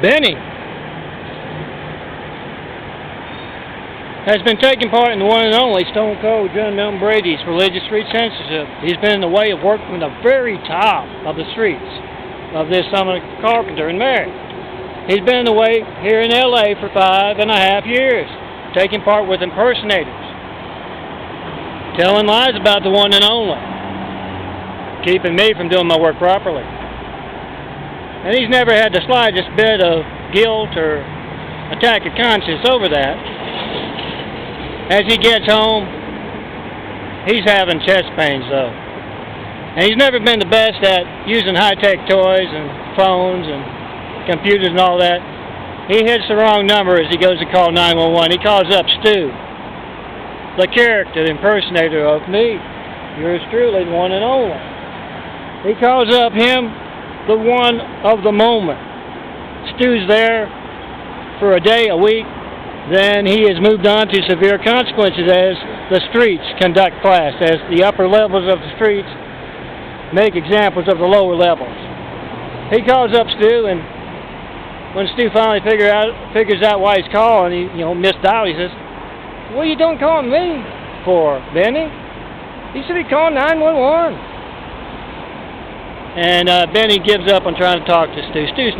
Benny has been taking part in the one and only Stone Cold John Milton Brady's religious street censorship. He's been in the way of working from the very top of the streets of this Summer Carpenter and Mary. He's been in the way here in LA for 5.5 years, taking part with impersonators, telling lies about the one and only, keeping me from doing my work properly. And he's never had the slightest bit of guilt or attack of conscience over that. As he gets home, he's having chest pains though. And he's never been the best at using high-tech toys and phones and computers and all that. He hits the wrong number as he goes to call 911. He calls up Stu, the character, the impersonator of me, yours truly, the one and only. He calls up him, the one of the moment. Stu's there for a day, a week, then he has moved on to severe consequences as the streets conduct class, as the upper levels of the streets make examples of the lower levels. He calls up Stu, and when Stu finally figures out why he's calling, he misdialed. He says, "What are you doing calling me for, Benny? You should be calling 911." And Benny gives up on trying to talk to Stu. This Stu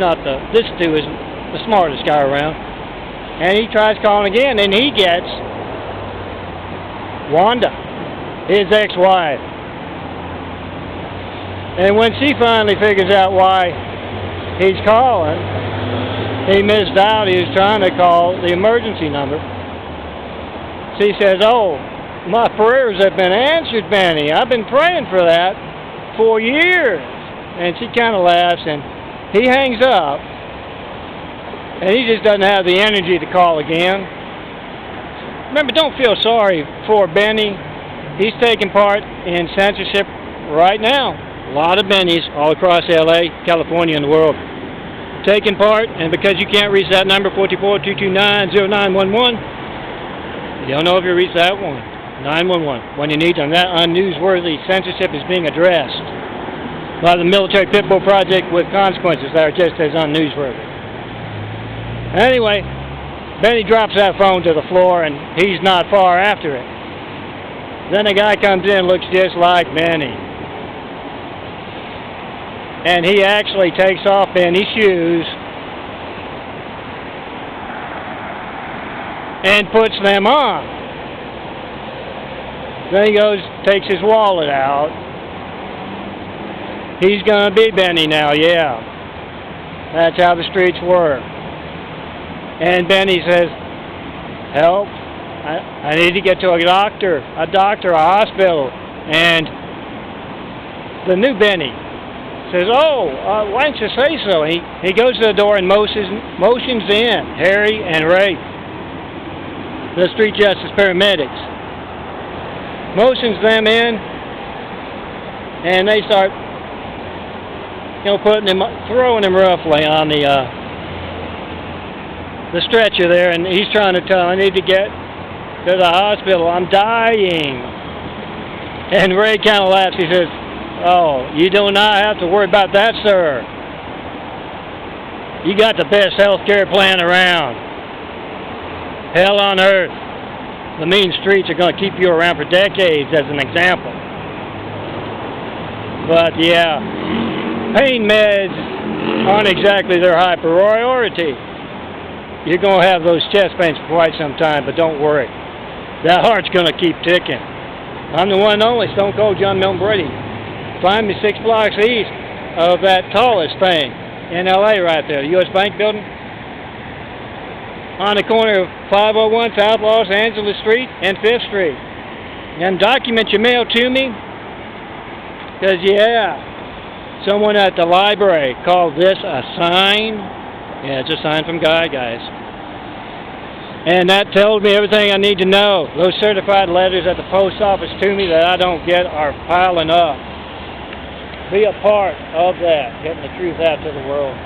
isn't the smartest guy around. And he tries calling again, and he gets Wanda, his ex-wife. And when she finally figures out why he's calling, he misdialed. He was trying to call the emergency number. She says, "Oh, my prayers have been answered, Benny. I've been praying for that for years." And she kind of laughs, and he hangs up. And he just doesn't have the energy to call again. Remember, don't feel sorry for Benny. He's taking part in censorship right now. A lot of Bennys all across LA, California, and the world taking part. And because you can't reach that number, 44229-0911, you don't know if you reach that one, 911, when you need to. And that unnewsworthy censorship is being addressed by the Military Pitbull Project with consequences that are just as unnewsworthy. Anyway, Benny drops that phone to the floor, and he's not far after it. Then a guy comes in, looks just like Benny. And he actually takes off Benny's shoes and puts them on. Then he goes, takes his wallet out. He's gonna be Benny now, yeah. That's how the streets work. And Benny says, "Help, I need to get to a doctor, a hospital." And the new Benny says, "Oh, why don't you say so?" And he goes to the door and motions in Harry and Ray, the street justice paramedics. Motions them in, and they start, throwing him roughly on the stretcher there, and he's trying to tell him, "I need to get to the hospital. I'm dying." And Ray kind of laughs. He says, "Oh, you do not have to worry about that, sir. You got the best health care plan around. Hell on earth. The mean streets are going to keep you around for decades as an example." But yeah, pain meds aren't exactly their high priority. You're going to have those chest pains for quite some time, but don't worry. That heart's going to keep ticking. I'm the one and only Stone Cold John Milton Brady. Find me 6 blocks east of that tallest thing in LA right there, the U.S. Bank building, on the corner of 501 South Los Angeles Street and 5th Street. And document your mail to me, because yeah, someone at the library called this a sign. Yeah, it's a sign from God, guys. And that tells me everything I need to know. Those certified letters at the post office to me that I don't get are piling up. Be a part of that, getting the truth out to the world.